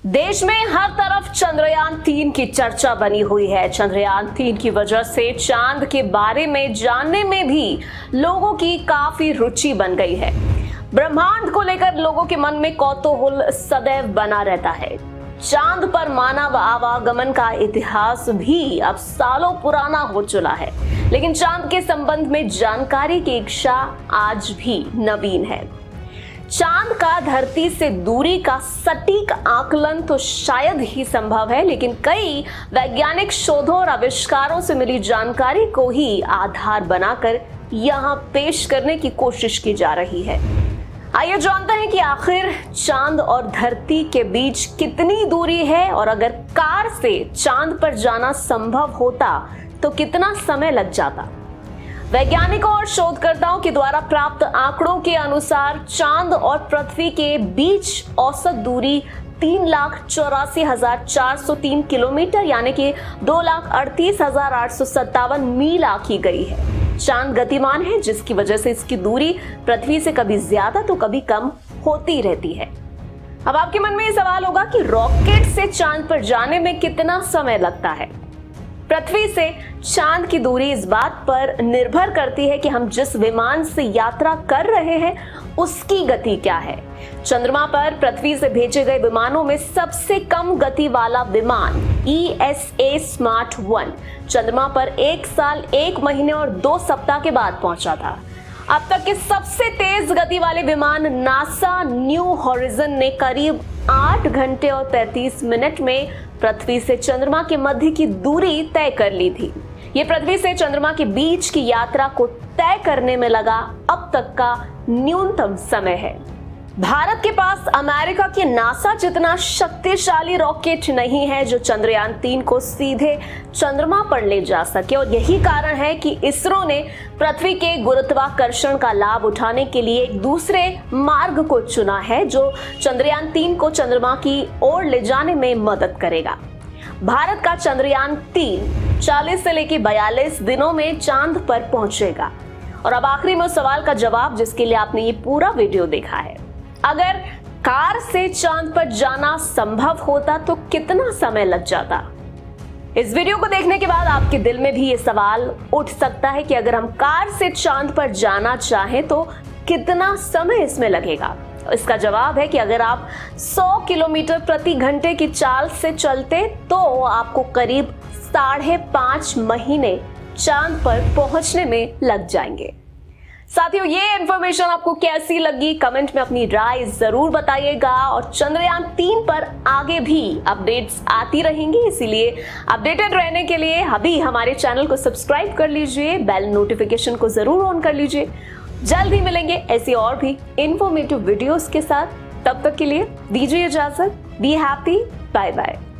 देश में हर तरफ चंद्रयान-3 की चर्चा बनी हुई है। चंद्रयान-3 की वजह से चांद के बारे में जानने में भी लोगों की काफी रुचि बन गई है। ब्रह्मांड को लेकर लोगों के मन में कौतूहल सदैव बना रहता है। चांद पर मानव आवागमन का इतिहास भी अब सालों पुराना हो चुका है, लेकिन चांद के संबंध में जानकारी की इच्छा आज भी नवीन है। चांद का धरती से दूरी का सटीक आकलन तो शायद ही संभव है, लेकिन कई वैज्ञानिक शोधों और आविष्कारों से मिली जानकारी को ही आधार बनाकर यहाँ पेश करने की कोशिश की जा रही है। आइए जानते हैं कि आखिर चांद और धरती के बीच कितनी दूरी है और अगर कार से चांद पर जाना संभव होता तो कितना समय लग जाता। वैज्ञानिकों और शोधकर्ताओं के द्वारा प्राप्त आंकड़ों के अनुसार चांद और पृथ्वी के बीच औसत दूरी 3,84,403 किलोमीटर यानी कि 2,38,857 मील आंकी गई है। चांद गतिमान है, जिसकी वजह से इसकी दूरी पृथ्वी से कभी ज्यादा तो कभी कम होती रहती है। अब आपके मन में ये सवाल होगा कि रॉकेट से चांद पर जाने में कितना समय लगता है। पृथ्वी से चांद की दूरी इस बात पर निर्भर करती है कि हम जिस विमान से यात्रा कर रहे हैं उसकी गति क्या है। चंद्रमा पर पृथ्वी से भेजे गए विमानों में सबसे कम गति वाला विमान ESA स्मार्ट 1 चंद्रमा पर 1 साल 1 महीने और 2 सप्ताह के बाद पहुंचा था। अब तक के सबसे तेज गति वाले विमान नासा न्यू हॉरिजन ने करीब 8 घंटे और 33 मिनट में पृथ्वी से चंद्रमा के मध्य की दूरी तय कर ली थी। ये पृथ्वी से चंद्रमा के बीच की यात्रा को तय करने में लगा अब तक का न्यूनतम समय है। भारत के पास अमेरिका के नासा जितना शक्तिशाली रॉकेट नहीं है जो चंद्रयान-3 को सीधे चंद्रमा पर ले जा सके, और यही कारण है कि इसरो ने पृथ्वी के गुरुत्वाकर्षण का लाभ उठाने के लिए एक दूसरे मार्ग को चुना है जो चंद्रयान-3 को चंद्रमा की ओर ले जाने में मदद करेगा। भारत का चंद्रयान-3 40 से लेकर 42 दिनों में चांद पर पहुंचेगा। और अब आखिरी में उस सवाल का जवाब जिसके लिए आपने ये पूरा वीडियो देखा है। अगर कार से चांद पर जाना संभव होता तो कितना समय लग जाता। इस वीडियो को देखने के बाद आपके दिल में भी ये सवाल उठ सकता है कि अगर हम कार से चांद पर जाना चाहें तो कितना समय इसमें लगेगा। इसका जवाब है कि अगर आप 100 किलोमीटर प्रति घंटे की चाल से चलते तो आपको करीब 5.5 महीने चांद पर पहुंचने में लग जाएंगे। साथियों, ये इन्फॉर्मेशन आपको कैसी लगी कमेंट में अपनी राय जरूर बताइएगा। और चंद्रयान-3 पर आगे भी अपडेट्स आती रहेंगी, इसीलिए अपडेटेड रहने के लिए अभी हमारे चैनल को सब्सक्राइब कर लीजिए, बेल नोटिफिकेशन को जरूर ऑन कर लीजिए। जल्द ही मिलेंगे ऐसी और भी इंफॉर्मेटिव वीडियोस के साथ। तब तक के लिए दीजिए इजाजत। Be happy, bye bye.